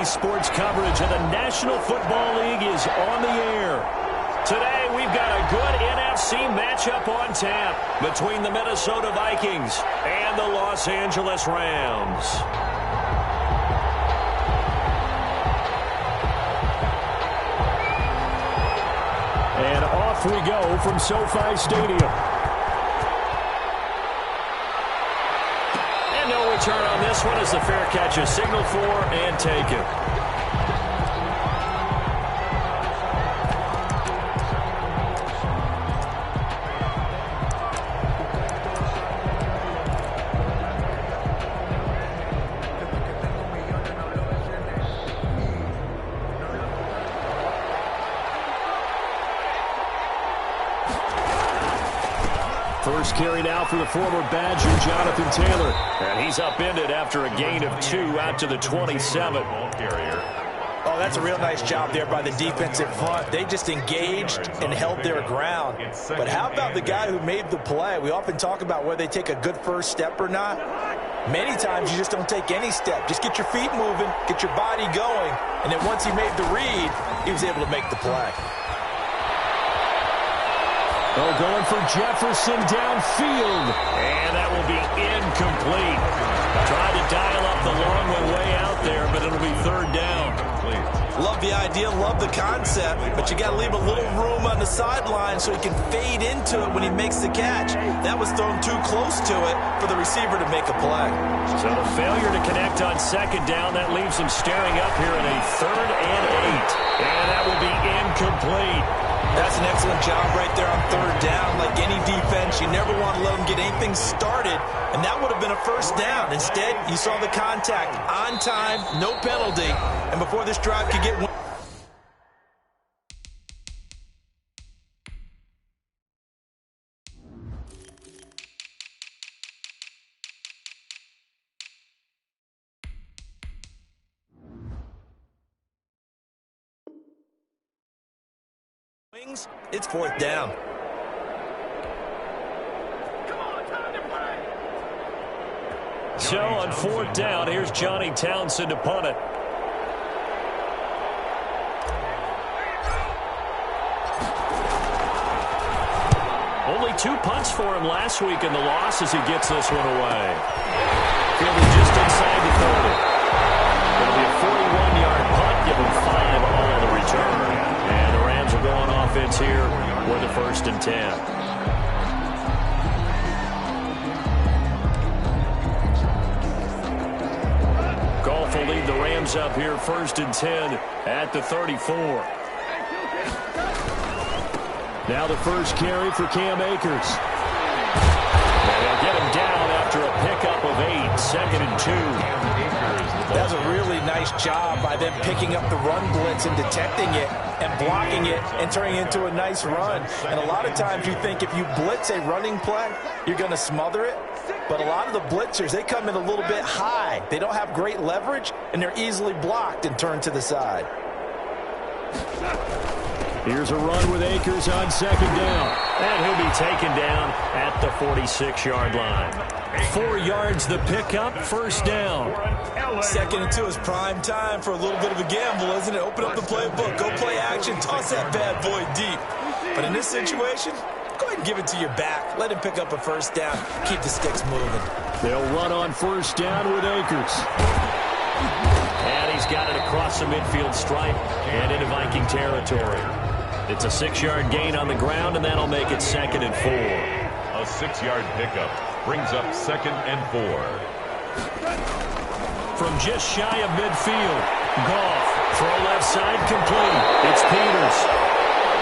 sports coverage of the National Football League is on the air. Today, we've got a good NFC matchup on tap between the Minnesota Vikings and the Los Angeles Rams. And off we go from SoFi Stadium. And no return on this one as the fair catch is signaled for and taken. First carry now for the former Badger, Jonathan Taylor. And he's upended after a gain of 2 out to the 27. Oh, that's a real nice job there by the defensive front. They just engaged and held their ground. But how about the guy who made the play? We often talk about whether they take a good first step or not. Many times you just don't take any step. Just get your feet moving, get your body going. And then once he made the read, he was able to make the play. Oh, going for Jefferson downfield. And that will be incomplete. Tried to dial up the long one way out there, but it'll be third down. Love the idea, love the concept, but you got to leave a little room on the sideline so he can fade into it when he makes the catch. That was thrown too close to it for the receiver to make a play. So the failure to connect on second down, that leaves him staring up here in a 3rd and 8. And that will be incomplete. That's an excellent job right there on 3rd down. Like any defense, you never want to let them get anything started, and that would have been a first down. Instead, you saw the contact on time, no penalty, and before this drive could get one. It's 4th down. So on 4th down, here's Johnny Townsend to punt it. Only 2 punts for him last week in the loss as he gets this one away. Fielded just inside the 30. It'll be a 41-yard punt, give him 5 on the return. And the Rams will go on offense here with a 1st and 10. Goff will lead the Rams up here 1st and 10 at the 34. Now the first carry for Cam Akers. And they'll get him down after a pickup of 8, 2nd and 2. That's a really nice job by them picking up the run blitz and detecting it and blocking it and turning it into a nice run. And a lot of times you think if you blitz a running play, you're going to smother it. But a lot of the blitzers, they come in a little bit high. They don't have great leverage, and they're easily blocked and turned to the side. Here's a run with Akers on 2nd down. And he'll be taken down at the 46-yard line. 4 yards the pickup, 1st down. 2nd and 2 is prime time for a little bit of a gamble, isn't it? Open up the playbook, go play action, toss that bad boy deep. But in this situation, go ahead and give it to your back. Let him pick up a 1st down. Keep the sticks moving. They'll run on 1st down with Akers. And he's got it across the midfield stripe and into Viking territory. It's a 6-yard gain on the ground, and that'll make it 2nd and 4. A 6-yard pickup brings up 2nd and 4. From just shy of midfield, Goff, throw left side complete. It's Peters.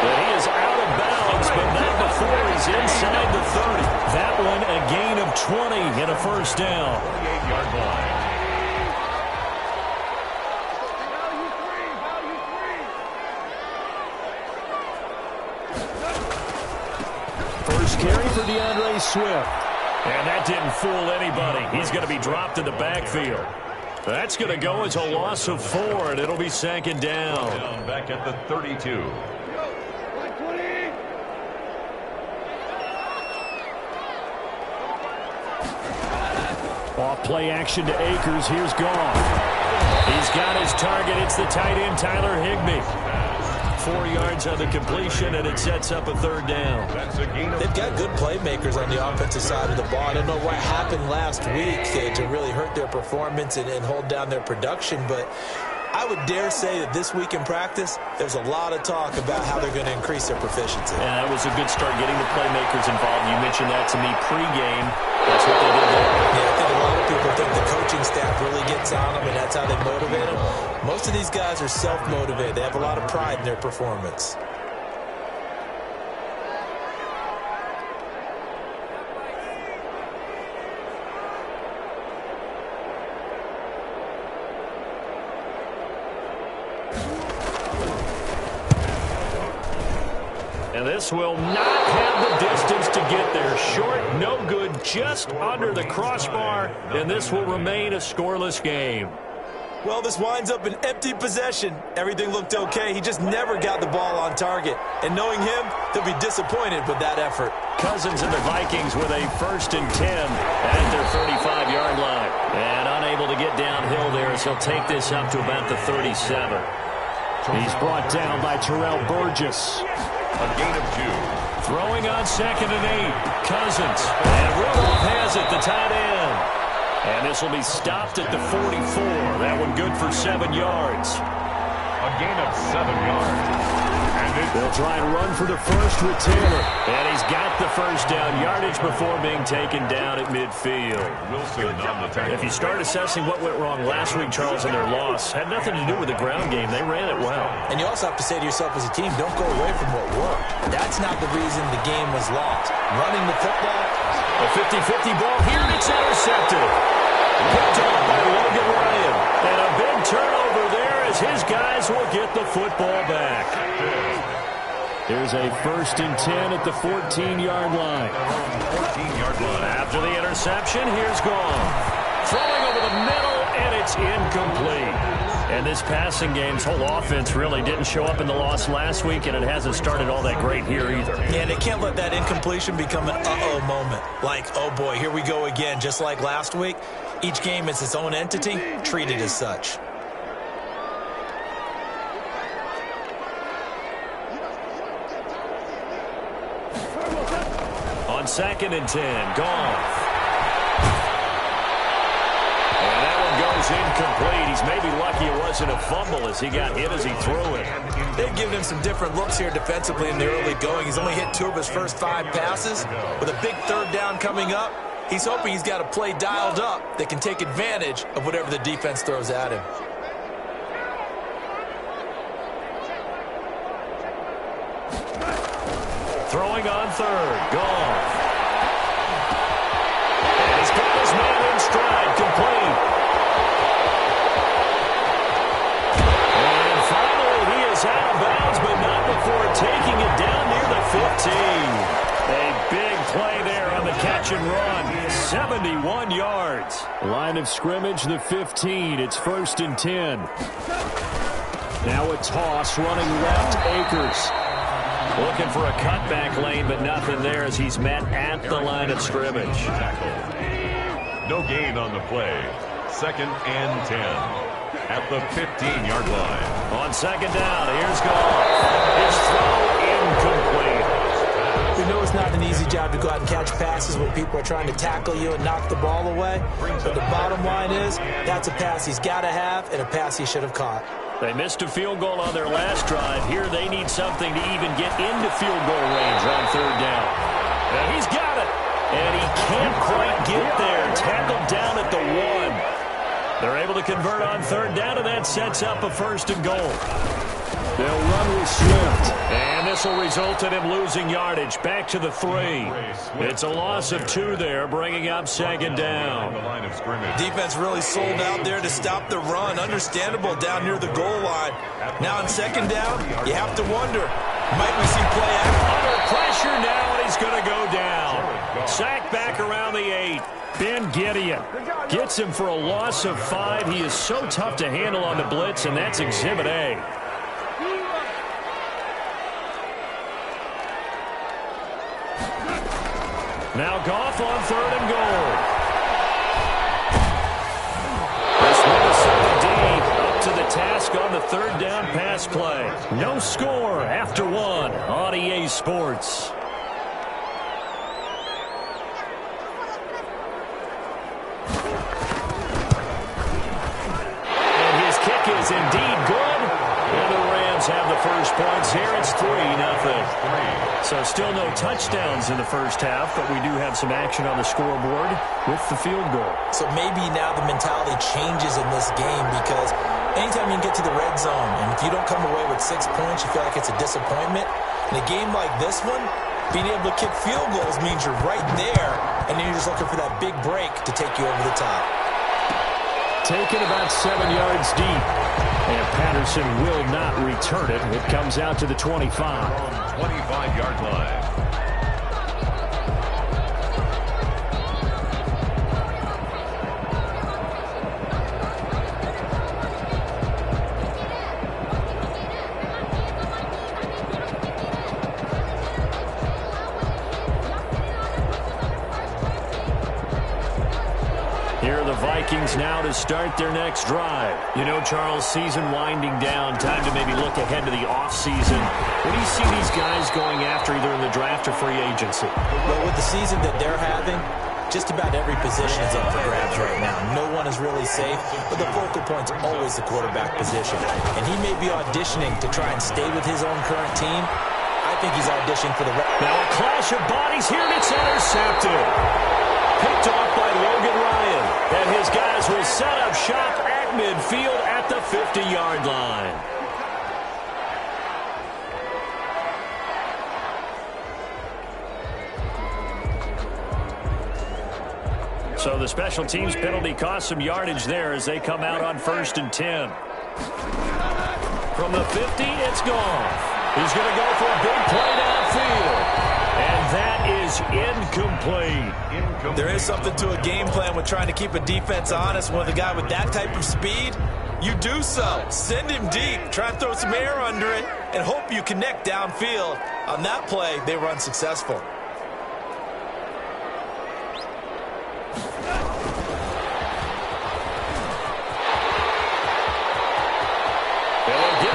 But he is out of bounds, but not before he's inside the 30. That one a gain of 20 and a 1st down. 28-yard line. First carry for DeAndre Swift. And that didn't fool anybody. He's going to be dropped in the backfield. That's going to go as a loss of 4, and it'll be 2nd down. Back at the 32. Off play action to Akers. Here's Goff. He's got his target. It's the tight end, Tyler Higbee. 4 yards on the completion, and it sets up a third down. They've got good playmakers on the offensive side of the ball. I don't know what happened last week to really hurt their performance and hold down their production, but I would dare say that this week in practice, there's a lot of talk about how they're going to increase their proficiency. Yeah, that was a good start, getting the playmakers involved. You mentioned that to me pregame. That's what they did there. Yeah, I think a lot of people think the coaching staff really gets on them, and that's how they motivate them. Most of these guys are self-motivated. They have a lot of pride in their performance. And this will not have the distance to get there. Short, no good, just under the crossbar, and this will remain a scoreless game. Well, this winds up an empty possession. Everything looked okay. He just never got the ball on target. And knowing him, he'll be disappointed with that effort. Cousins and the Vikings with a 1st and 10 at their 35-yard line. And unable to get downhill there as he'll take this up to about the 37. He's brought down by Terrell Burgess. A gain of 2. Throwing on 2nd and 8. Cousins. And Rudolph has it, the tight end. And this will be stopped at the 44. That one good for 7 yards. A gain of 7 yards. They'll try and run for the first with Taylor. And he's got the first down yardage before being taken down at midfield. Wilson on the tackle. If you start assessing what went wrong last week, Charles, in their loss, had nothing to do with the ground game. They ran it well. And you also have to say to yourself as a team, don't go away from what worked. That's not the reason the game was lost. Running the football. A 50-50 ball here, and it's intercepted. Picked off by Logan Ryan. And a big turnover there as his guys will get the football back. Here's a 1st and 10 at the 14-yard line. 14-yard line. After the interception, here's Gone. Throwing over the middle, and it's incomplete. And this passing game's whole offense really didn't show up in the loss last week, and it hasn't started all that great here either. Yeah, they can't let that incompletion become an uh-oh moment. Like, oh boy, here we go again, just like last week. Each game is its own entity, treated as such. On 2nd and 10, Goff. And that one goes incomplete. He's maybe lucky it wasn't a fumble as he got hit as he threw it. They've given him some different looks here defensively in the early going. He's only hit 2 of his first 5 passes. With a big 3rd down coming up, he's hoping he's got a play dialed up that can take advantage of whatever the defense throws at him. Throwing on 3rd, Goff. And he's got his man in stride, complete. And finally, he is out of bounds, but not before taking it down near the 15. A big play there on the catch and run. 71 yards. Line of scrimmage, the 15. It's 1st and 10. Now a toss running left, Akers. Looking for a cutback lane, but nothing there as he's met at the line of scrimmage. No gain on the play. 2nd and 10 at the 15-yard line. On 2nd down, here's Goff. His throw incomplete. We know it's not an easy job to go out and catch passes when people are trying to tackle you and knock the ball away. But the bottom line is, that's a pass he's got to have and a pass he should have caught. They missed a field goal on their last drive. Here they need something to even get into field goal range on 3rd down. And he's got it. And he can't quite get there. Tackled down at the 1. They're able to convert on 3rd down, and that sets up a 1st and goal. They'll run with Swift. And this will result in him losing yardage. Back to the 3. It's a loss of 2 there, bringing up 2nd down. Defense really sold out there to stop the run. Understandable down near the goal line. Now on 2nd down, you have to wonder, might we see play action? Under pressure now, and he's going to go down. Sacked back around the 8. Ben Gideon gets him for a loss of 5. He is so tough to handle on the blitz, and that's Exhibit A. Now Goff on 3rd and goal. This Minnesota D task on the third down pass play. No score after one on EA Sports. And his kick is indeed good. And the Rams have the first points here. It's 3-0. So still no touchdowns in the first half, but we do have some action on the scoreboard with the field goal. So maybe now the mentality changes in this game, because anytime you can get to the red zone, and if you don't come away with 6 points, you feel like it's a disappointment. In a game like this one, being able to kick field goals means you're right there, and then you're just looking for that big break to take you over the top. Taken about 7 yards deep. And Patterson will not return it. It comes out to the 25. 25-yard line. Here are the Vikings now to start their next drive. You know, Charles, season winding down. Time to maybe look ahead to the offseason. What do you see these guys going after, either in the draft or free agency? Well, with the season that they're having, just about every position is up for grabs right now. No one is really safe, but the focal point's always the quarterback position. And he may be auditioning to try and stay with his own current team. I think he's auditioning for the... Now a clash of bodies here, and it's intercepted. Picked off by Logan Ryan. And his guys will set up shop at midfield at the 50-yard line. So the special teams penalty cost some yardage there as they come out on 1st and 10. From the 50, it's gone. He's going to go for a big play downfield. And that is incomplete. There is something to a game plan with trying to keep a defense honest. With a guy with that type of speed, you do so. Send him deep. Try and throw some air under it and hope you connect downfield. On that play, they were unsuccessful.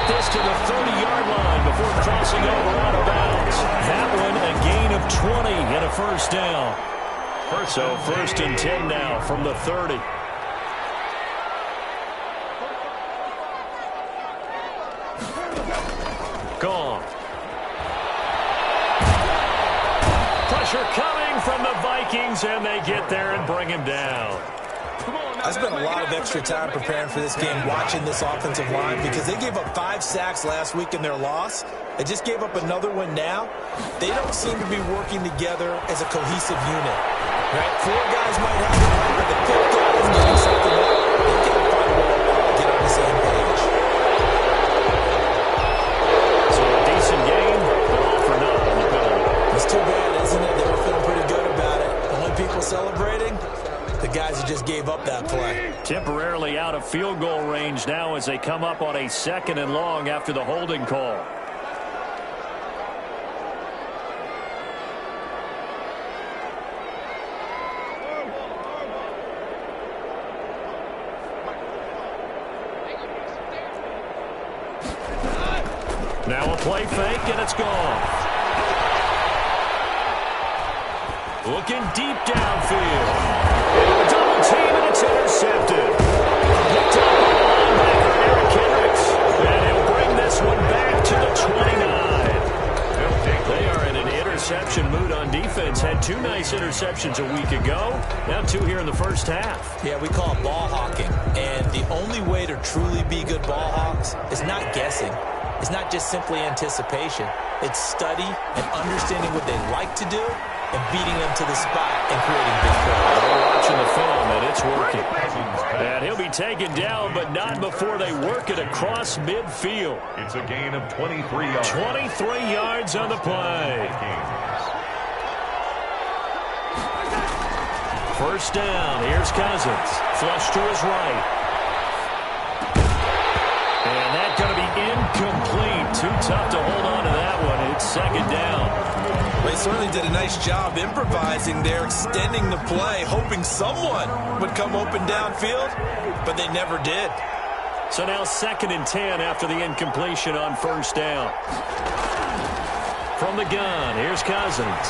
This to the 30-yard line before crossing over out of bounds. That one a gain of 20 and a first down. So 1st and 10 now from the 30. Gone. Pressure coming from the Vikings, and they get there and bring him down. I spent a lot of extra time preparing for this game, watching this offensive line, because they gave up 5 sacks last week in their loss. They just gave up another one now. They don't seem to be working together as a cohesive unit. Right? 4 guys might have it right, but the 5th guy is getting something up. They can't find a way to get on the same page. So a decent game, but all for naught on the penalty. It's too bad, isn't it? They were feeling pretty good about it. Only people celebrating? The guys who just gave up that play. Temporarily out of field goal range now as they come up on a 2nd and long after the holding call. Now a play fake, and it's gone. Looking deep downfield. Double team, and it's intercepted. Picked up by linebacker Eric Kendricks. And he'll bring this one back to the 29. They are in an interception mood on defense. Had 2 nice interceptions a week ago. Now 2 here in the first half. Yeah, we call it ball hawking. And the only way to truly be good ball hawks is not guessing. It's not just simply anticipation. It's study and understanding what they like to do and beating them to the spot and creating big plays. They're watching the film, and it's working. And he'll be taken down, but not before they work it across midfield. It's a gain of 23 yards. 23 yards on the play. First down. Here's Cousins. Flush to his right. And that's going to be incomplete. Too tough to hold on to that one. It's 2nd down. They certainly did a nice job improvising there, extending the play, hoping someone would come open downfield, but they never did. So now 2nd and 10 after the incompletion on first down. From the gun, here's Cousins.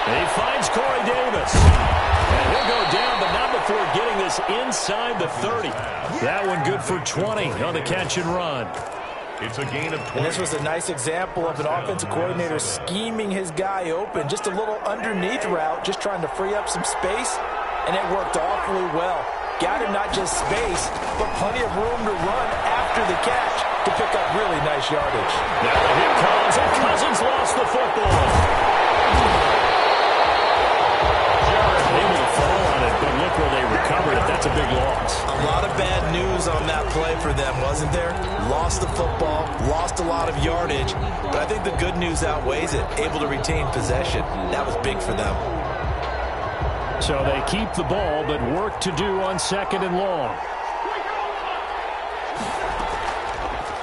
He finds Corey Davis. And he'll go down, but not before getting this inside the 30. That one good for 20 on the catch and run. It's a gain of 20. And this was a nice example of an offensive coordinator scheming his guy open. Just a little underneath route, just trying to free up some space, and it worked awfully well. Got him not just space, but plenty of room to run after the catch to pick up really nice yardage. Now the hit comes, and Cousins lost the football. Able to fall on it, but look where they recovered it. That's a big loss. A lot of bad news on that play for them, wasn't there? Lost the football, lost a lot of yardage, but I think the good news outweighs it. Able to retain possession. That was big for them. So they keep the ball, but work to do on 2nd and long.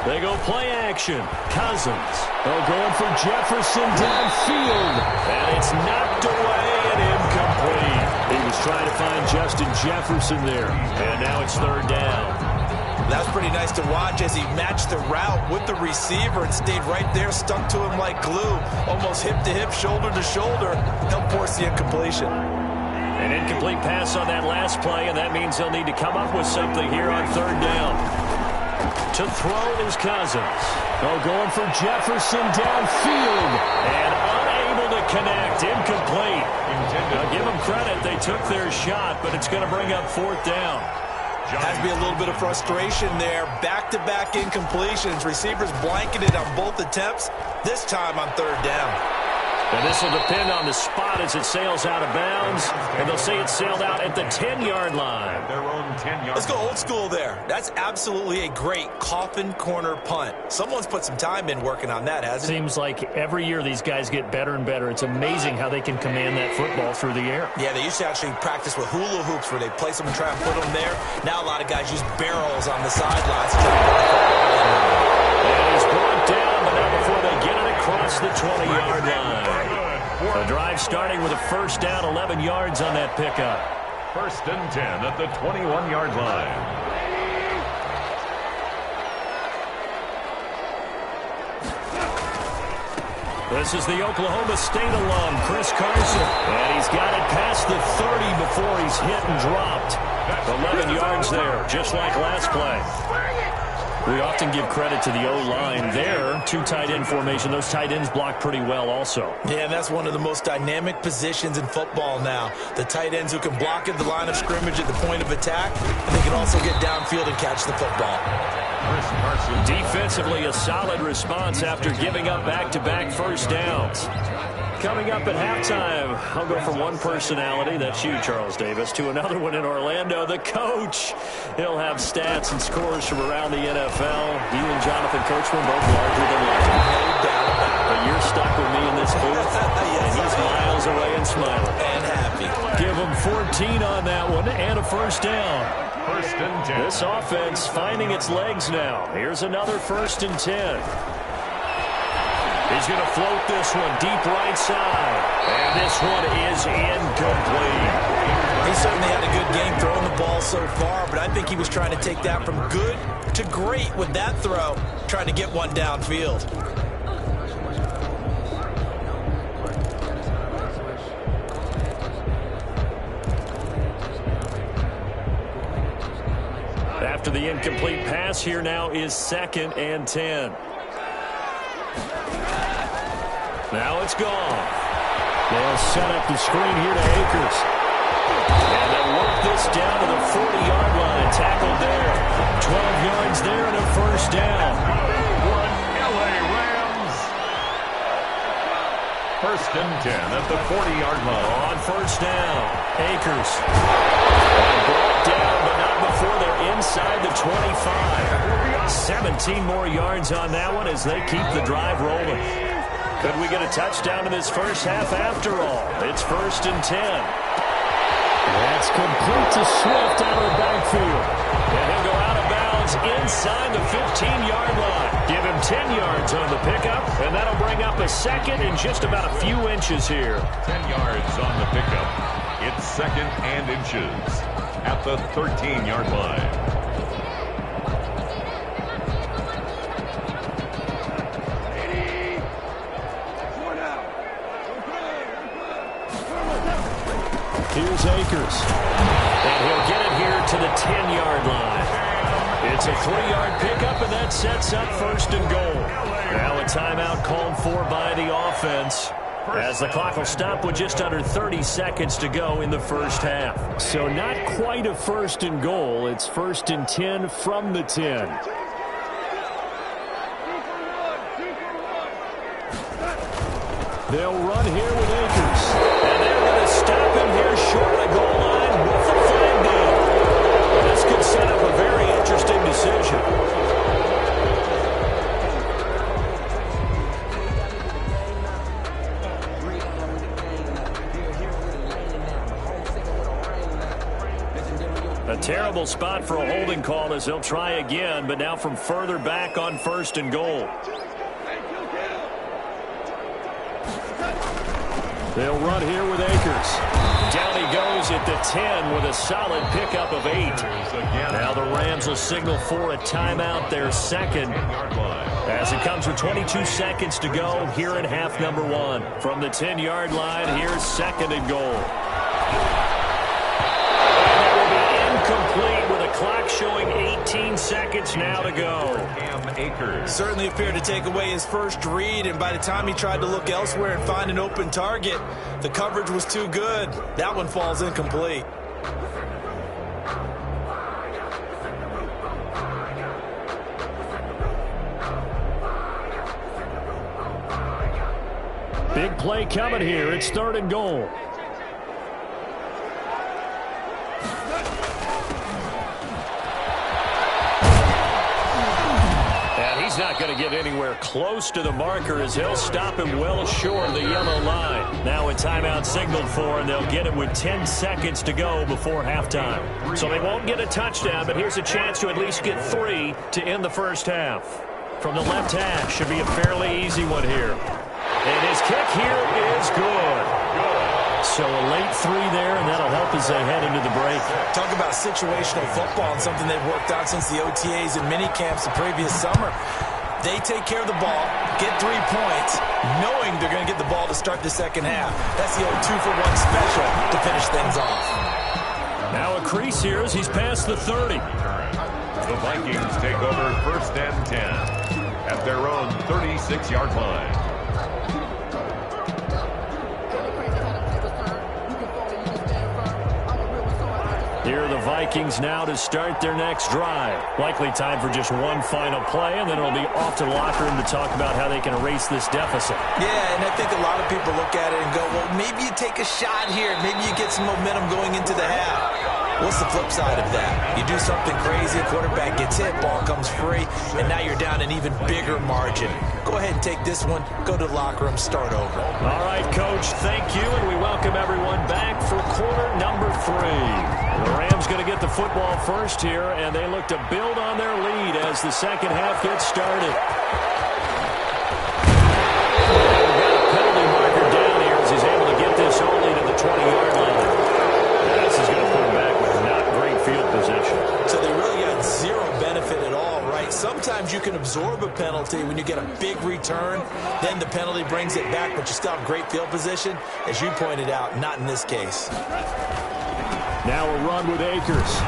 They go play action. Cousins. They're going for Jefferson downfield. And it's knocked away and incomplete. He was trying to find Justin Jefferson there. And now it's 3rd down. That's pretty nice to watch as he matched the route with the receiver and stayed right there, stuck to him like glue. Almost hip to hip, shoulder to shoulder. Helped force the incompletion. An incomplete pass on that last play, and that means they'll need to come up with something here on 3rd down. To throw is Cousins. Oh, going for Jefferson downfield. And unable to connect. Incomplete. Now give them credit. They took their shot, but it's going to bring up 4th down. Has to be a little bit of frustration there. Back-to-back incompletions. Receivers blanketed on both attempts. This time on 3rd down. And this will depend on the spot as it sails out of bounds. And they'll say it sailed out at the 10-yard line. Their own 10-yard. Let's go old school there. That's absolutely a great coffin corner punt. Someone's put some time in working on that, hasn't it? Seems like every year these guys get better and better. It's amazing how they can command that football through the air. Yeah, they used to actually practice with hula hoops where they place them and try and put them there. Now a lot of guys use barrels on the sidelines to try to put it. And he's brought down, but not before they get it across the 20-yard line. The drive starting with a 1st down, 11 yards on that pickup. 1st and 10 at the 21-yard line. This is the Oklahoma State alum, Chris Carson. And he's got it past the 30 before he's hit and dropped. 11 yards there, just like last play. We often give credit to the O-line there. 2 tight end formation. Those tight ends block pretty well also. Yeah, and that's one of the most dynamic positions in football now. The tight ends who can block at the line of scrimmage at the point of attack, and they can also get downfield and catch the football. Defensively, a solid response after giving up back-to-back 1st downs. Coming up at halftime, I'll go from one personality, that's you, Charles Davis, to another one in Orlando, the coach. He'll have stats and scores from around the NFL. You and Jonathan Coachman both larger than life. No doubt about it. But you're stuck with me in this booth, and he's miles away and smiling. And happy. Give him 14 on that one, and a 1st down. 1st and 10. This offense finding its legs now. Here's another 1st and 10. He's going to float this one deep right side. And this one is incomplete. He certainly had a good game throwing the ball so far, but I think he was trying to take that from good to great with that throw, trying to get one downfield. After the incomplete pass, here now is 2nd and 10. Now it's gone. They'll set up the screen here to Akers. And they'll work this down to the 40-yard line. Tackled there. 12 yards there and a 1st down. LA Rams. 1st and 10 at the 40-yard line. On 1st down, Akers. And brought down, but not before they're inside the 25. 17 more yards on that one as they keep the drive rolling. Could we get a touchdown in this first half after all? It's 1st and 10. That's complete to Swift out of the backfield. And he'll go out of bounds inside the 15-yard line. Give him 10 yards on the pickup, and that'll bring up a 2nd in just about a few inches here. 10 yards on the pickup. It's 2nd and inches at the 13-yard line. Here's Akers. And he'll get it here to the 10-yard line. It's a 3-yard pickup, and that sets up first and goal. Now a timeout called for by the offense, as the clock will stop with just under 30 seconds to go in the first half. So not quite a first and goal. It's first and 10 from the 10. They'll run here with Akers. And they're going to stop him here short of the goal line with the flag down. This could set up a very interesting decision. A terrible spot for a holding call as he'll try again, but now from further back on first and goal. They'll run here with Akers. Down he goes at the 10 with a solid pickup of 8. Now the Rams will signal for a timeout, their second, as it comes with 22 seconds to go here in half number 1. From the 10-yard line, here's second and goal. Complete with a clock showing 18 seconds now to go. Certainly appeared to take away his first read, and by the time he tried to look elsewhere and find an open target, the coverage was too good. That one falls incomplete. Big play coming here. It's third and goal. He's not going to get anywhere close to the marker as he'll stop him well short of the yellow line. Now a timeout signaled for, and they'll get it with 10 seconds to go before halftime. So they won't get a touchdown, but here's a chance to at least get 3 to end the first half. From the left hash, should be a fairly easy one here. And his kick here is good. So a late 3 there, and that'll help as they head into the break. Talk about situational football and something they've worked out since the OTAs and mini camps the previous summer. They take care of the ball, get 3 points, knowing they're going to get the ball to start the second half. That's the old 2-for-1 special to finish things off. Now a crease here as he's past the 30. The Vikings take over first and 10 at their own 36-yard line. Here are the Vikings now to start their next drive. Likely time for just one final play, and then it'll be off to the locker room to talk about how they can erase this deficit. Yeah, and I think a lot of people look at it and go, well, maybe you take a shot here. Maybe you get some momentum going into the half. What's the flip side of that? You do something crazy, quarterback gets hit, ball comes free, and now you're down an even bigger margin. Go ahead and take this one, go to the locker room, start over. All right, Coach, thank you, and we welcome everyone back for quarter number 3. The Rams going to get the football first here, and they look to build on their lead as the second half gets started. We've got a penalty marker down here as he's able to get this only to the 20-yard line. This is going to put him back with not great field position. So they really got zero benefit at all, right? Sometimes you can absorb a penalty when you get a big return, then the penalty brings it back, but you still have great field position. As you pointed out, not in this case. Now a run with Akers.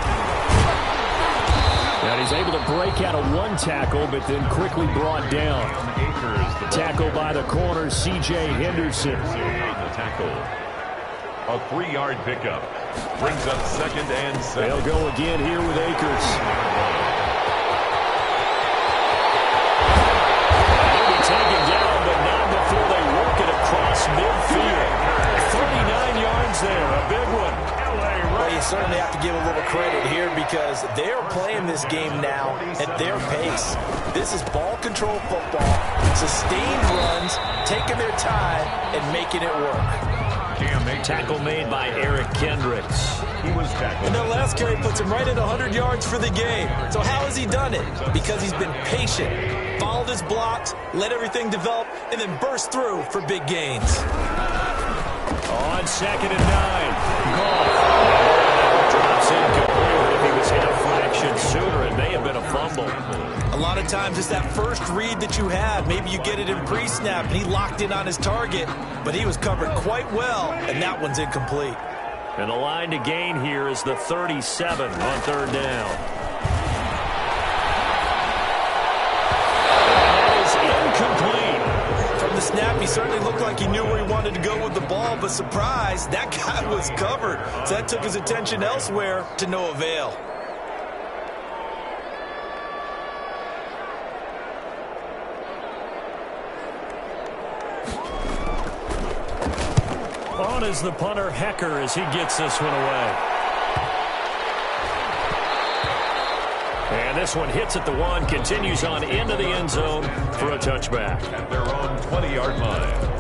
And he's able to break out of one tackle, but then quickly brought down. Tackle by the corner, C.J. Henderson. A 3-yard pickup. Brings up second and 7. They'll go again here with Akers. He'll be taken down, but not before they work it across midfield. 39 yards there, a big one. Well, you certainly have to give a little credit here because they're playing this game now at their pace. This is ball control football, sustained runs, taking their time, and making it work. Tackle made by Eric Kendricks. He was tackled. And that last carry puts him right at 100 yards for the game. So how has he done it? Because he's been patient, followed his blocks, let everything develop, and then burst through for big gains. On second and 9. Goal. Drops incomplete. If he was hit a fraction sooner, it may have been a fumble. A lot of times it's that first read that you have. Maybe you get it in pre-snap, and he locked in on his target, but he was covered quite well, and that one's incomplete. And the line to gain here is the 37 on third down. That is incomplete. From the snap, he certainly looked like he knew where he wanted to go with the ball, but surprise, that guy was covered. So that took his attention elsewhere to no avail. On is the punter, Hecker, as he gets this one away. And this one hits at the 1, continues on into the end zone for a touchback. At their own 20-yard line.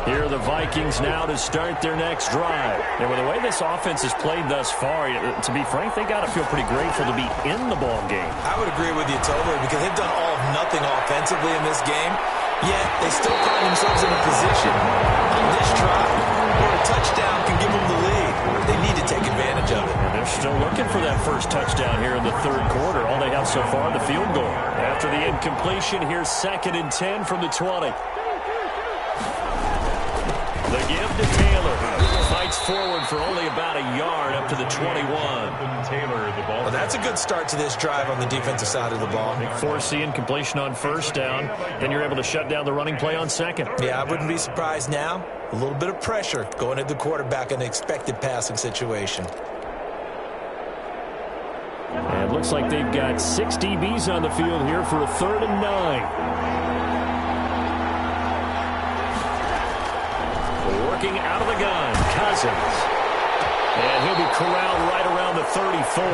Here are the Vikings now to start their next drive. And with the way this offense has played thus far, to be frank, they got to feel pretty grateful to be in the ball game. I would agree with you totally because they've done all of nothing offensively in this game, yet they still find themselves in a position on this drive where a touchdown can give them the lead. They need to take advantage of it. And they're still looking for that first touchdown here in the third quarter. All they have so far, the field goal. After the incompletion, here's 2nd and 10 from the 20. The give to Taylor. Fights forward for only about a yard up to the 21. Taylor, the ball. Well, that's a good start to this drive on the defensive side of the ball. Force the incompletion on first down. Then you're able to shut down the running play on second. Yeah, I wouldn't be surprised now. A little bit of pressure going at the quarterback in an expected passing situation. And it looks like they've got 6 DBs on the field here for a 3rd and 9. Working out of the gun, Cousins. And he'll be corralled right around the 34.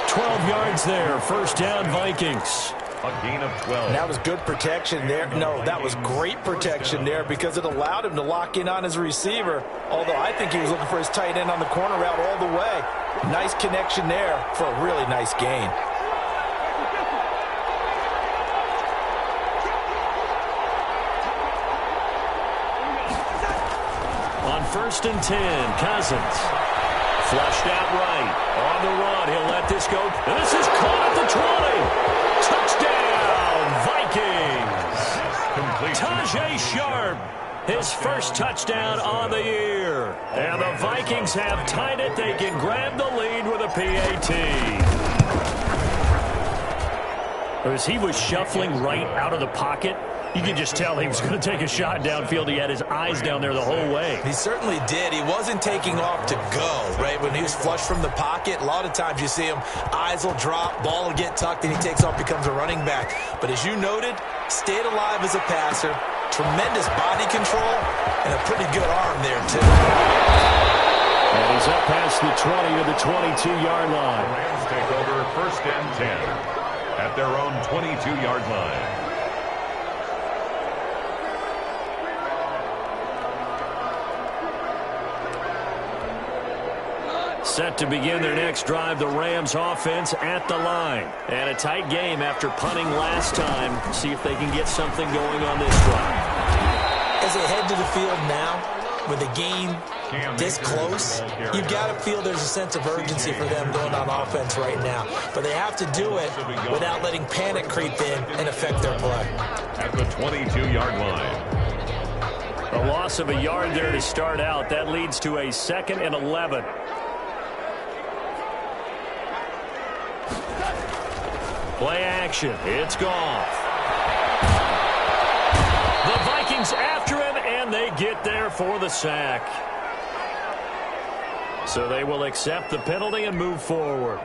12 yards there, first down Vikings. A gain of 12. And that was good protection there. No, that was great protection there because it allowed him to lock in on his receiver, although I think he was looking for his tight end on the corner route all the way. Nice connection there for a really nice gain. First and 10, Cousins. Flushed out right. On the run, he'll let this go. And this is caught at the 20. Touchdown, Vikings. Tajay Sharp, his first touchdown on the year. And the Vikings have tied it. They can grab the lead with a PAT. As he was shuffling right out of the pocket, you can just tell he was going to take a shot downfield. He had his eyes down there the whole way. He certainly did. He wasn't taking off to go, right? When he was flushed from the pocket, a lot of times you see him, eyes will drop, ball will get tucked, and he takes off, becomes a running back. But as you noted, stayed alive as a passer, tremendous body control, and a pretty good arm there, too. And he's up past the 20 to the 22-yard line. The Rams take over first and 10 at their own 22-yard line. Set to begin their next drive, the Rams offense at the line. And a tight game after punting last time. See if they can get something going on this drive. As they head to the field now, with the game this close, you've got to feel there's a sense of urgency for them going on offense right now. But they have to do it without letting panic creep in and affect their play. At the 22-yard line. A loss of a yard there to start out. That leads to a 2nd and 11. Play action. It's Goff. The Vikings after him, and they get there for the sack. So they will accept the penalty and move forward.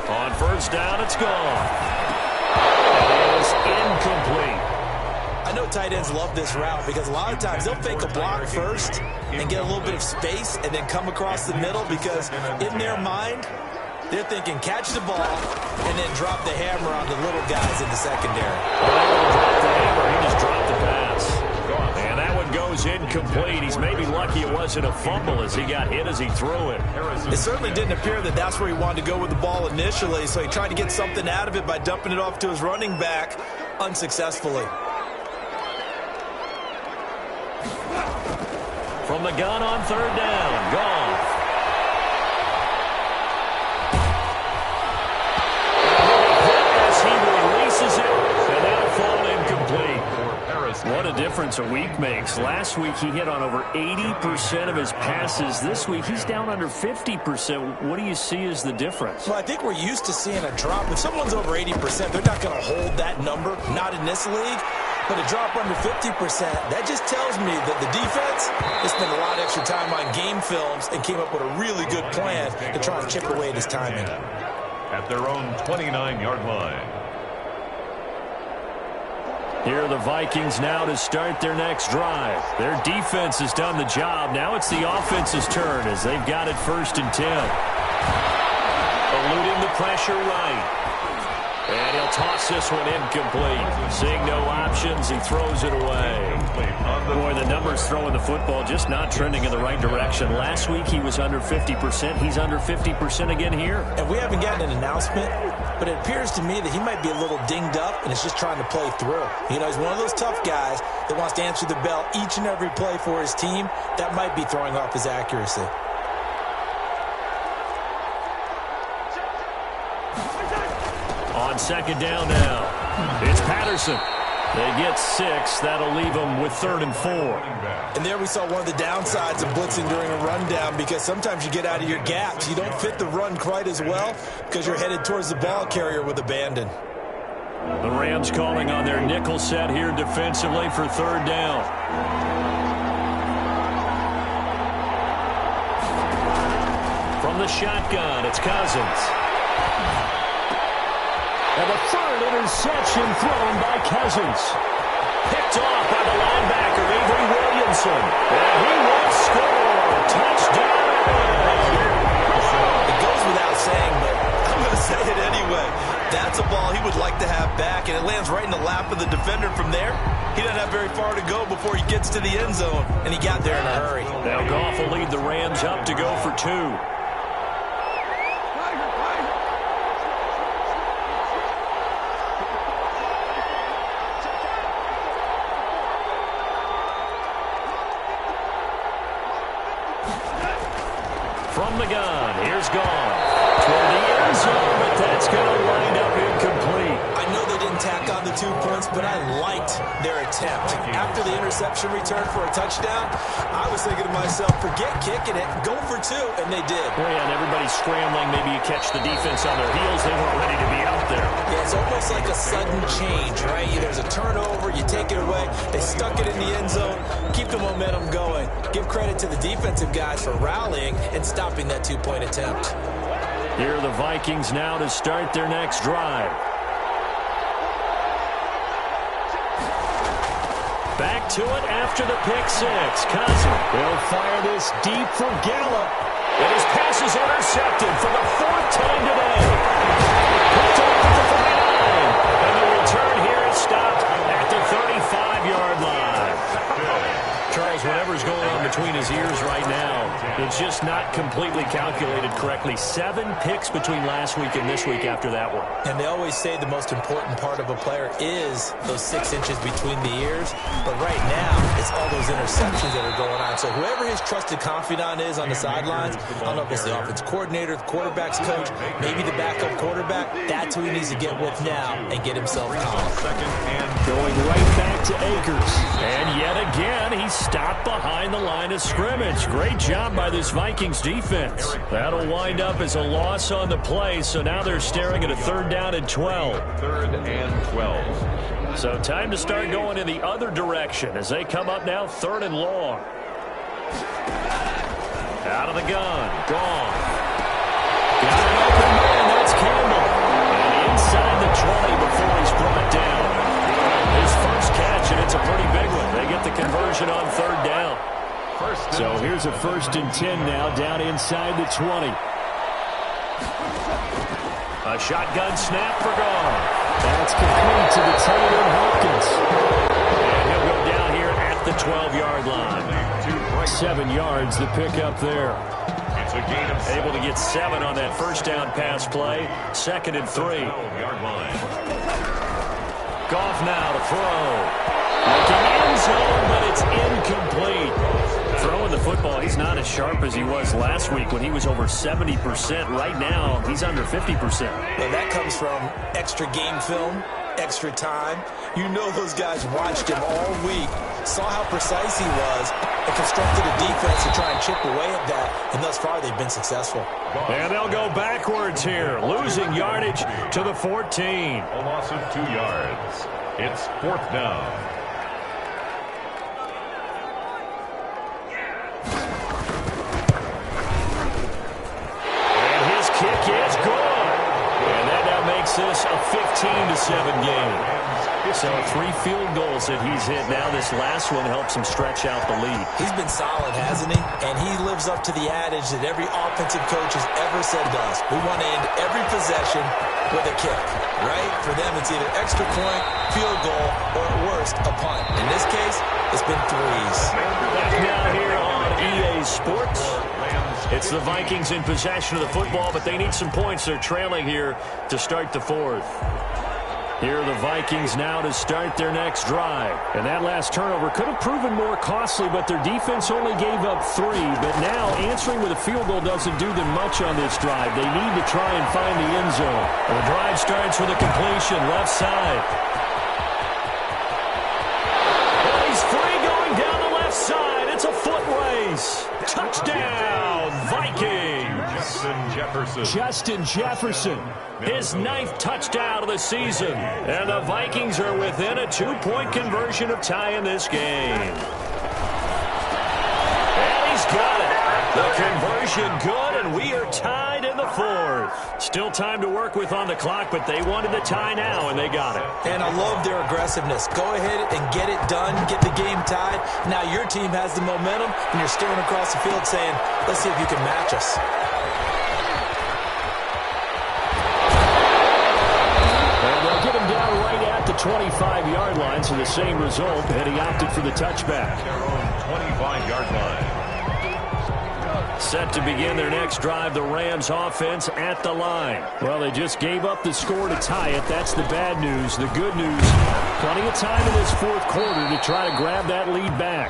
On first down, it's Goff. It is incomplete. I know tight ends love this route because a lot of times they'll fake a block first and get a little bit of space and then come across the middle because in their mind, they're thinking catch the ball and then drop the hammer on the little guys in the secondary. Drop the hammer. He just dropped the pass. And that one goes incomplete. He's maybe lucky it wasn't a fumble as he got hit as he threw it. It certainly didn't appear that that's where he wanted to go with the ball initially, so he tried to get something out of it by dumping it off to his running back unsuccessfully. the gun on third down. Goff. As he releases it, and that'll fall incomplete. What a difference a week makes. Last week he hit on over 80% of his passes. This week he's down under 50%. What do you see as the difference? Well, I think we're used to seeing a drop. If someone's over 80%, they're not going to hold that number, not in this league. But a drop under 50%, that just tells me that the defense has spent a lot of extra time on game films and came up with a really good plan to try and chip away at his timing. At their own 29-yard line. Here are the Vikings now to start their next drive. Their defense has done the job. Now it's the offense's turn as they've got it 1st and 10. Eluding the pressure right. And he'll toss this one incomplete. Seeing no options, he throws it away. Boy, the numbers throwing the football just not trending in the right direction. Last week he was under 50%. He's under 50% again here. And we haven't gotten an announcement, but it appears to me that he might be a little dinged up and is just trying to play through. You know, he's one of those tough guys that wants to answer the bell each and every play for his team. That might be throwing off his accuracy. On 2nd down now, it's Patterson. They get 6. That'll leave them with 3rd and 4. And there we saw one of the downsides of blitzing during a rundown, because sometimes you get out of your gaps. You don't fit the run quite as well because you're headed towards the ball carrier with abandon. The Rams calling on their nickel set here defensively for 3rd down. From the shotgun, it's Cousins. And the 3rd interception thrown by Cousins. Picked off by the linebacker, Avery Williamson. And he will score. Touchdown. It goes without saying, but I'm going to say it anyway. That's a ball he would like to have back, and it lands right in the lap of the defender from there. He doesn't have very far to go before he gets to the end zone, and he got there in a hurry. Now Goff will lead the Rams up to go for 2. From the gun, here's Goff. Toward the end zone, but that's going to wind up incomplete. I know they didn't tack on the 2 points, but I liked their attempt. After the interception return for a touchdown, I was thinking to myself, forget kicking it, go for 2, and they did. Well, yeah, and everybody's scrambling. Maybe you catch the defense on their heels. They weren't ready to be out there. Yeah, it's almost like a sudden change, right? There's a turnover, you take it away, they stuck it in the end zone, keep the momentum going. Give credit to the defensive guys for rallying and stopping that 2-point attempt. Here are the Vikings now to start their next drive. Back to it after the pick 6. Cousins will fire this deep for Gallup. And his pass is intercepted for the 4th time today. Picked up at the 39. And the return here is stopped at the 35-yard line. Charles, whatever's going on between his ears right now, it's just not completely calculated correctly. 7 picks between last week and this week after that one. And they always say the most important part of a player is those 6 inches between the ears. But right now, it's all those interceptions that are going on. So whoever his trusted confidant is on the sidelines, I don't know if it's the offense coordinator, the quarterback's coach, maybe the backup quarterback, that's who he needs to get with now and get himself calm. Going right back to Akers. And yet again, he's stopped behind the line of scrimmage. Great job by this Vikings defense. That'll wind up as a loss on the play, so now they're staring at a 3rd down and 12. 3rd and 12. So time to start going in the other direction as they come up now 3rd and long. Out of the gun. Gone. Got an open man. That's Campbell. And inside the 20 before he's brought down. His first catch, and it's a pretty big one. They get the conversion on 3rd down. So here's a 1st and 10 now, down inside the 20. A shotgun snap for Goff. That's complete to the tight end, Hopkins. And he'll go down here at the 12-yard line. 7 yards the pickup there. It's a gain of Able to get 7 on that 1st down pass play. 2nd and 3. 12-yard line. Goff now to throw. Looking end zone, but it's incomplete. Throwing the football he's not as sharp as he was last week when he was over 70%. Right now, he's under 50%. Well, that comes from extra game film, extra time. You know those guys watched him all week, saw how precise he was, and constructed a defense to try and chip away at that, and thus far they've been successful. And they'll go backwards here, losing yardage to the 14. A loss of 2 yards. It's 4th down. Kick is good. And that now makes this a 15-7 game. So 3 field goals that he's hit now. This last one helps him stretch out the lead. He's been solid, hasn't he? And he lives up to the adage that every offensive coach has ever said to us. We want to end every possession with a kick, right? For them, it's either extra point, field goal, or at worst, a punt. In this case, it's been 3s. Back now here on EA Sports. It's the Vikings in possession of the football, but they need some points. They're trailing here to start the 4th. Here are the Vikings now to start their next drive. And that last turnover could have proven more costly, but their defense only gave up 3. But now answering with a field goal doesn't do them much on this drive. They need to try and find the end zone. And the drive starts with a completion, left side. Oh, he's free going down the left side. It's a foot race. Touchdown, Vikings. Justin Jefferson, his 9th touchdown of the season. And the Vikings are within a 2-point conversion of tying this game. And he's got it. The conversion good, and we are tied in the 4th. Still time to work with on the clock, but they wanted the tie now, and they got it. And I love their aggressiveness. Go ahead and get it done, get the game tied. Now your team has the momentum, and you're staring across the field saying, let's see if you can match us. And they'll get him down right at the 25-yard line, so the same result, and he opted for the touchback. Their own 25-yard line. Set to begin their next drive, the Rams offense at the line. Well, they just gave up the score to tie it. That's the bad news. The good news, plenty of time in this 4th quarter to try to grab that lead back.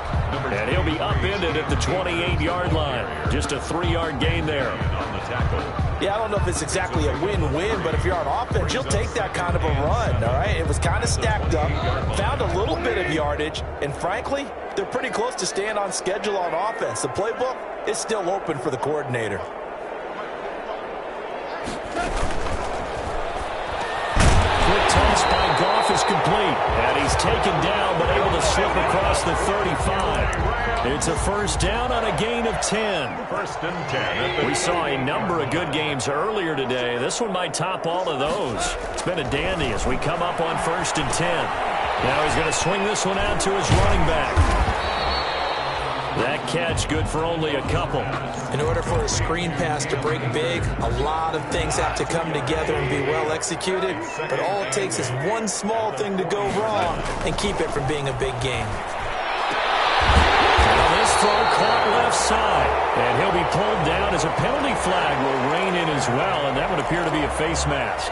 And he'll be upended at the 28-yard line. Just a 3-yard gain there. On the tackle. Yeah, I don't know if it's exactly a win-win, but if you're on offense, you'll take that kind of a run, all right? It was kind of stacked up, found a little bit of yardage, and frankly, they're pretty close to staying on schedule on offense. The playbook is still open for the coordinator. Quick toss by Goff is complete. And he's taken down, but able to slip across the 35. It's a 1st down on a gain of 10. 1st and 10. We saw a number of good games earlier today. This one might top all of those. It's been a dandy as we come up on 1st and 10. Now he's going to swing this one out to his running back. That catch good for only a couple. In order for a screen pass to break big, a lot of things have to come together and be well executed. But all it takes is one small thing to go wrong and keep it from being a big game. Now this throw caught left side. And he'll be pulled down as a penalty flag will rein in as well. And that would appear to be a face mask.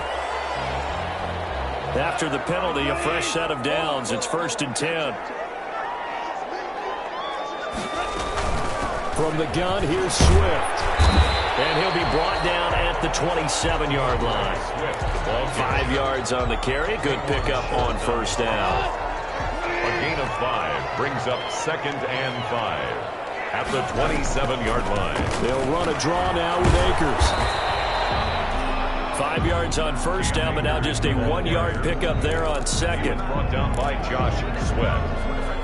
After the penalty, a fresh set of downs. It's 1st and 10. From the gun, here's Swift. And he'll be brought down at the 27-yard line. 5 yards on the carry. Good pickup on 1st down. A gain of 5 brings up 2nd and 5 at the 27-yard line. They'll run a draw now with Akers. 5 yards on 1st down, but now just a 1-yard pickup there on 2nd. Brought down by Josh Sweat.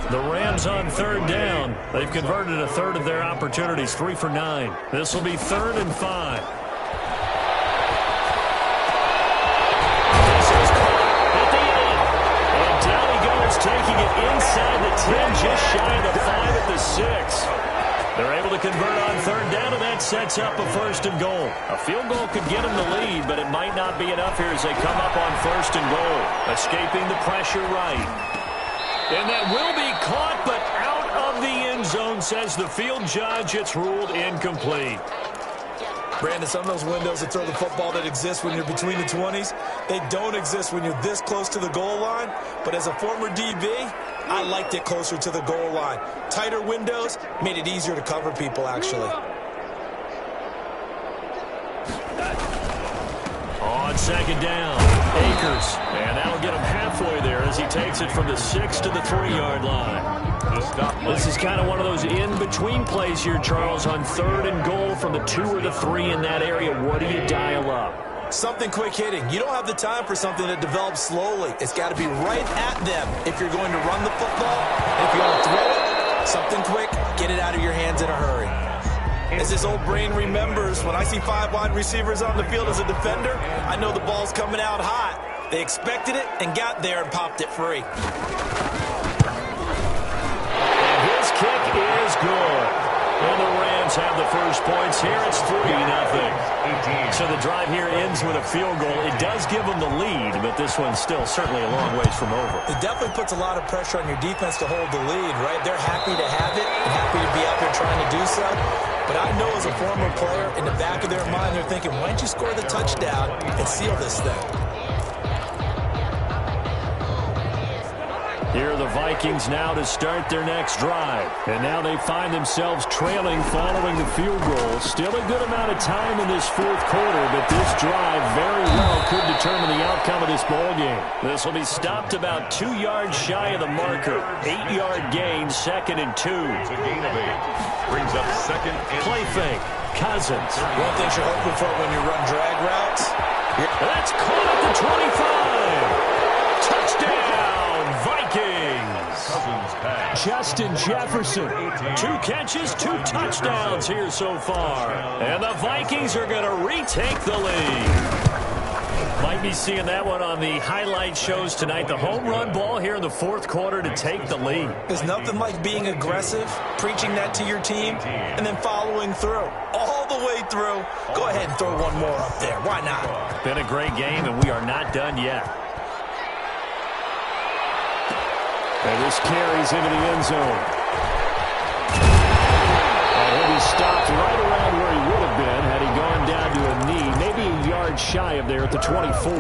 The Rams on 3rd down. They've converted a 1/3 of their opportunities, 3 for 9. This will be 3rd and 5. This is caught at the end. And down he goes, taking it inside the 10, just shy of the 5 at the 6. They're able to convert on 3rd down, and that sets up a 1st and goal. A field goal could get them the lead, but it might not be enough here as they come up on 1st and goal. Escaping the pressure right. And that will be caught, but out of the end zone, says the field judge. It's ruled incomplete. Brandon, some of those windows that throw the football that exist when you're between the 20s, they don't exist when you're this close to the goal line. But as a former DB, I liked it closer to the goal line. Tighter windows made it easier to cover people, actually. On second down, Akers. And that'll get him halfway there as he takes it from the 6 to the 3-yard line. This is kind of one of those in-between plays here, Charles, on 3rd and goal from the 2 or the 3 in that area. What do you dial up? Something quick hitting. You don't have the time for something that develops slowly. It's got to be right at them if you're going to run the football. And if you're going to throw it, something quick, get it out of your hands in a hurry. As this old brain remembers, when I see 5 wide receivers on the field as a defender, I know the ball's coming out hot. They expected it and got there and popped it free. And his kick is good. And the Rams have the first points here. It's 3-0. So the drive here ends with a field goal. It does give them the lead, but this one's still certainly a long ways from over. It definitely puts a lot of pressure on your defense to hold the lead, right? They're happy to have it and happy to be out there trying to do so. But I know as a former player, in the back of their mind, they're thinking, why don't you score the touchdown and seal this thing? Here are the Vikings now to start their next drive. And now they find themselves trailing following the field goal. Still a good amount of time in this 4th quarter, but this drive very well could determine the outcome of this ballgame. This will be stopped about 2 yards shy of the marker. 8-yard gain, 2nd and 2. It's a gain of 8. Brings up 2nd and play fake. Cousins. One thing you're hoping for when you run drag routes. That's caught at the 25. Touchdown, Vikings. Justin Jefferson. 2 catches, 2 touchdowns here so far. And the Vikings are going to retake the lead. Might be seeing that one on the highlight shows tonight. The home run ball here in the 4th quarter to take the lead. There's nothing like being aggressive, preaching that to your team, and then following through. All the way through. Go ahead and throw one more up there. Why not? Been a great game, and we are not done yet. And this carries into the end zone. And he'll be stopped right around where he would have been had he gone down to a knee, maybe a yard shy of there at the 24.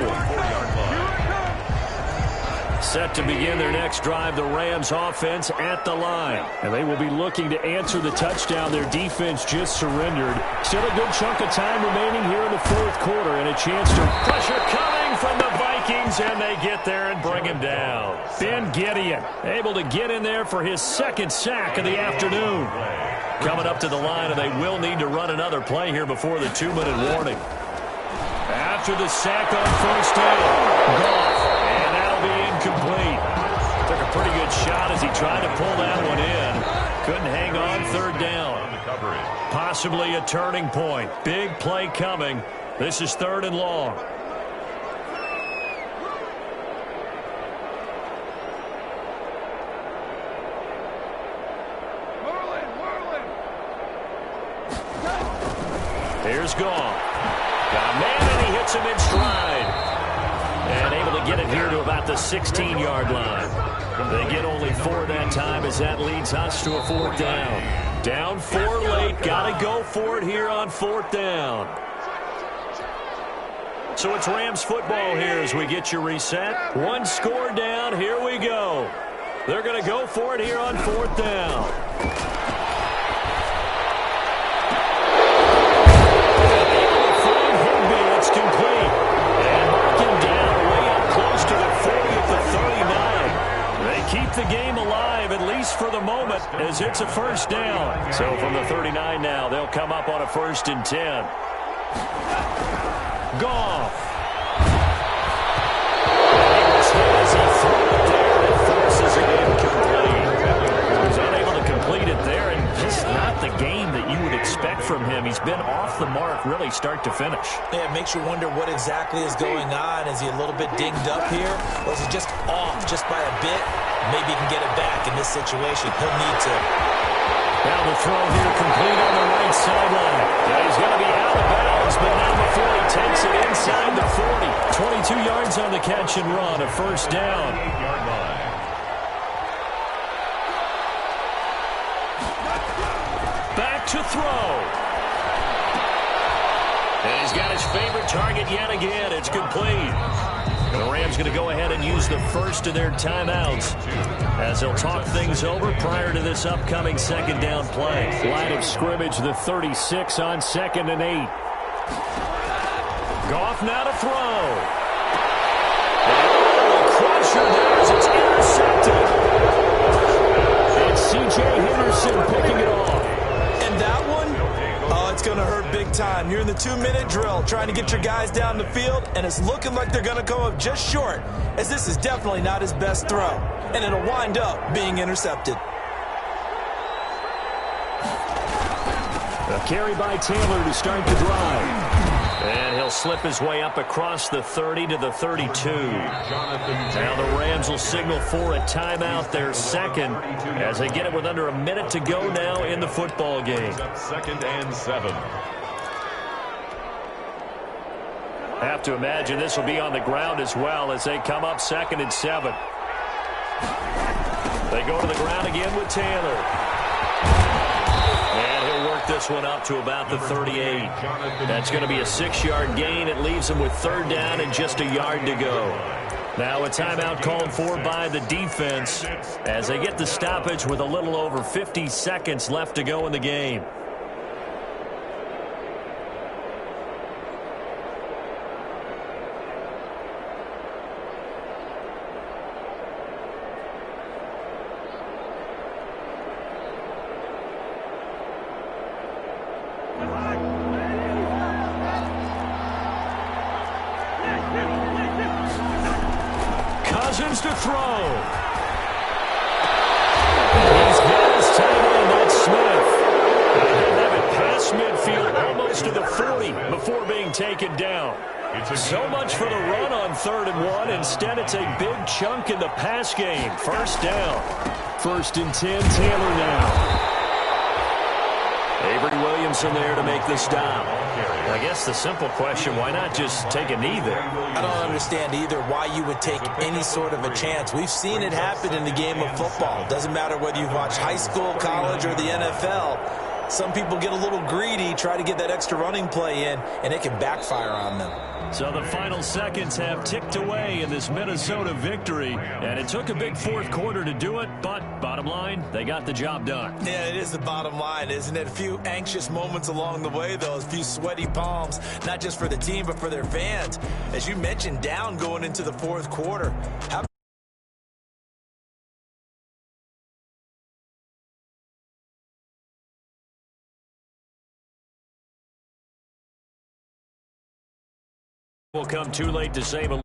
Set to begin their next drive, the Rams offense at the line. And they will be looking to answer the touchdown their defense just surrendered. Still a good chunk of time remaining here in the 4th quarter, and a chance to pressure coming from the Vikings, and they get there and bring him down. Ben Gideon able to get in there for his 2nd sack of the afternoon. Coming up to the line, and they will need to run another play here before the 2-minute warning. After the sack on 1st down, Goff, and that'll be incomplete. Took a pretty good shot as he tried to pull that one in. Couldn't hang on 3rd down. Possibly a turning point. Big play coming. This is 3rd and long. Here's Goff. Got a man, and he hits him in stride. And able to get it here to about the 16-yard line. They get only 4 that time as that leads us to a 4th down. Down 4 late. Got to go for it here on 4th down. So it's Rams football here as we get you reset. 1 score down. Here we go. They're going to go for it here on 4th down. It's complete. And marking down way up close to the 40 at the 39. They keep the game alive, at least for the moment, as it's a 1st down. So from the 39 now, they'll come up on a 1st and 10. Goff. As he threw it there, it forces it incomplete. He was unable to complete it there, and just not the game that you would expect from him. He's been off the mark really start to finish. Yeah, it makes you wonder what exactly is going on. Is he a little bit dinged up here? Or is he just off just by a bit? Maybe he can get it back in this situation. He'll need to. Now the throw here complete on the right sideline. Yeah, he's going to be out of bounds, but now before he takes it inside the 40. 22 yards on the catch and run, a 1st down. Back to throw. And he's got his favorite target yet again. It's complete. The Rams going to go ahead and use the first of their timeouts as they'll talk things over prior to this upcoming second down play. Line of scrimmage, the 36 on 2nd and 8. Goff now to throw. Crusher there as it's intercepted. It's C.J. Henderson picking it off. And that one, oh, it's going to hurt big time. You're in the 2-minute drill trying to get your guys down the field, and it's looking like they're going to come up just short, as this is definitely not his best throw. And it'll wind up being intercepted. A carry by Taylor to start the drive. And he'll slip his way up across the 30 to the 32. Now the Rams will signal for a timeout, their second, as they get it with under a minute to go now in the football game. 2nd and 7. Have to imagine this will be on the ground as well as they come up 2nd and 7. They go to the ground again with Taylor. And he'll work this one up to about the 38. That's going to be a 6-yard gain. It leaves him with 3rd down and just a yard to go. Now a timeout called for by the defense as they get the stoppage with a little over 50 seconds left to go in the game. To throw. He's got his tight end, that's Smith. He'll have it past midfield, almost to the 40 before being taken down. So much for the run on 3rd and 1. Instead, it's a big chunk in the pass game. 1st down. 1st and 10, Taylor now. Avery Williamson there to make the stop. I guess the simple question, why not just take a knee there? I don't understand either why you would take any sort of a chance. We've seen it happen in the game of football. Doesn't matter whether you've watched high school, college, or the NFL. Some people get a little greedy, try to get that extra running play in, and it can backfire on them. So the final seconds have ticked away in this Minnesota victory, and it took a big 4th quarter to do it, but bottom line, they got the job done. Yeah, it is the bottom line, isn't it? A few anxious moments along the way, though, a few sweaty palms, not just for the team, but for their fans. As you mentioned, down going into the 4th quarter. Will come too late to save a